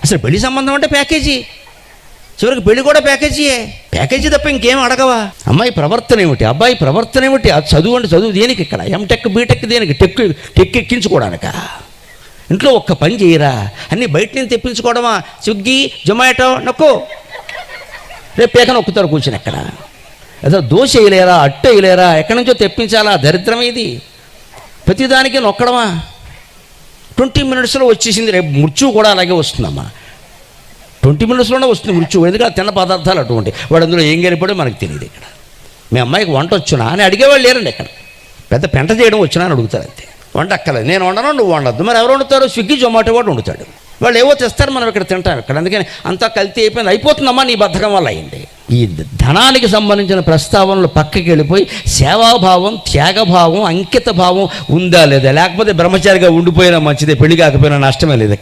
అసలు పెళ్లి సంబంధం అంటే ప్యాకేజీ, చివరికి పెళ్లి కూడా ప్యాకేజీయే. ప్యాకేజీ తప్ప ఇంకేం అడగవా? అమ్మాయి ప్రవర్తన ఏమిటి, అబ్బాయి ప్రవర్తన ఏమిటి, అది చదువు అంటే చదువు దేనికి, ఇక్కడ ఎంటెక్ బీటెక్ దేనికి, టెక్ ఎక్కించుకోవడానిక? ఇంట్లో ఒక్క పని చేయరా, అన్నీ బయట నుంచి తెప్పించుకోవడమా? స్విగ్గీ జొమాటో నొక్కు, రేపు పేక నొక్కుతారు కూర్చొని. ఎక్కడ ఏదో దోశ వేయలేరా, అట్ట వేయలేరా, ఎక్కడి నుంచో తెప్పించాలా? దరిద్రం ఇది. ప్రతిదానికి నొక్కడమా? 20 minutesలో వచ్చేసింది. రేపు మృత్యువు కూడా అలాగే వస్తుందమ్మా. 20 minutesలోనే వస్తుంది మృత్యువు. ఎందుకంటే తిన్న పదార్థాలు అటువంటి, వాడు అందులో ఏం కనిపడో మనకు తెలియదు. ఇక్కడ మీ అమ్మాయికి వంట వచ్చునా అని అడిగేవాళ్ళు లేరండి. ఇక్కడ పెద్ద పెంట చేయడం వచ్చినా అని అడుగుతారు అంతే. వంట అక్కర్లేదు, నేను వండను నువ్వు వండద్దు. మరి ఎవరు వండుతారు? స్విగ్గీ జొమాటో వాడు వండుతాడు. వాళ్ళు ఏవో తెస్తారు, మనం ఇక్కడ తింటాం. ఇక్కడ అందుకని అంతా కల్తీ అయిపోయింది. అయిపోతుందమ్మా నీ బద్ధకం వల్ల అయింది. ఈ ధనానికి సంబంధించిన ప్రస్తావనలు పక్కకి వెళ్ళిపోయి సేవాభావం, త్యాగభావం, అంకిత భావం ఉందా లేదా? లేకపోతే బ్రహ్మచారిగా ఉండిపోయినా మంచిదే, పెళ్లి కాకపోయినా నష్టమే లేదు.